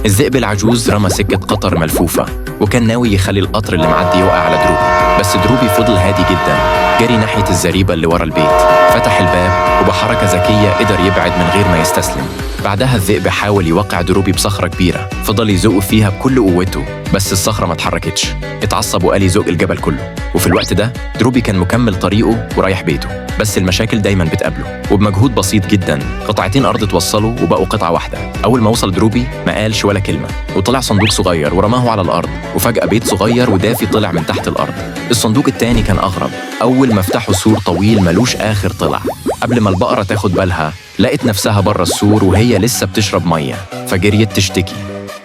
الذئب العجوز رمى سكة قطر ملفوفة، وكان ناوي يخلي القطر اللي معدي يوقع على دروبي، بس دروبي فضل هادي جدا. جري ناحية الزريبة اللي ورا البيت، فتح الباب وبحركة ذكية قدر يبعد من غير ما يستسلم. بعدها الذئب حاول يوقع دروبي بصخرة كبيرة، فضل يزق فيها بكل قوته، بس الصخرة ما اتحركتش. اتعصب وقال يزق الجبل كله. وفي الوقت ده دروبي كان مكمل طريقه ورايح بيته، بس المشاكل دايما بتقابله، وبمجهود بسيط جدا قطعتين أرض توصلوا وبقوا قطعة واحدة. أول ما وصل دروبي ما قالش ولا كلمة، وطلع صندوق صغير ورماه على الأرض، وفجأة بيت صغير ودافي طلع من تحت الأرض. الصندوق التاني كان أغرب، أول ما فتحوا سور طويل ملوش آخر طلع. قبل ما البقرة تاخد بالها لقت نفسها بره السور وهي لسه بتشرب مية، فجريت تشتكي.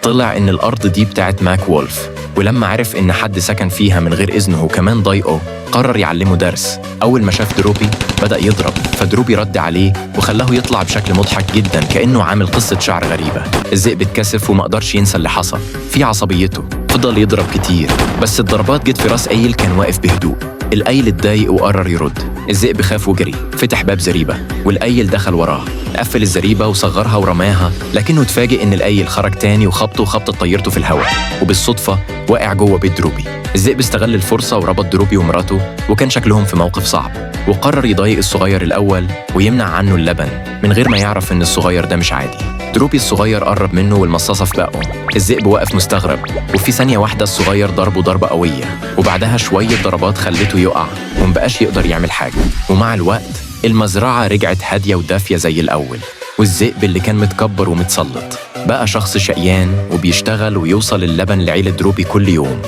طلع إن الأرض دي بتاعت ماك وولف، ولما عرف إن حد سكن فيها من غير إذنه وكمان ضايقه، قرر يعلمه درس. أول ما شاف دروبي بدأ يضرب، فدروبي رد عليه وخلاه يطلع بشكل مضحك جدا كأنه عامل قصة شعر غريبة. الذئب اتكسف وما قدرش ينسى اللي حصل في عصبيته، فضل يضرب كتير، بس الضربات جت في راس قايل كان واقف بهدوء. القايل اتضايق وقرر يرد. الذئب خاف وجري، فتح باب زريبة والقايل دخل وراه، قفل الزريبة وصغرها ورماها، لكنه اتفاجئ إن القايل خرج تاني وخبطه خبطة طيرته في الهواء، وبالصدفة وقع جوه بيت دروبي. الذئب استغل الفرصة وربط دروبي ومراته، وكان شكلهم في موقف صعب، وقرر يضايق الصغير الأول ويمنع عنه اللبن من غير ما يعرف إن الصغير ده مش عادي. دروبي الصغير قرب منه والمصاصة في بقه. الذئب واقف مستغرب، وفي ثانية واحدة الصغير ضربه ضربة قوية، وبعدها شوية ضربات خلته يقع ومبقاش يقدر يعمل حاجة. ومع الوقت المزرعة رجعت هادية ودافية زي الأول، والذئب اللي كان متكبر ومتسلط بقى شخص شقيان وبيشتغل ويوصل اللبن لعيلة دروبي كل يوم.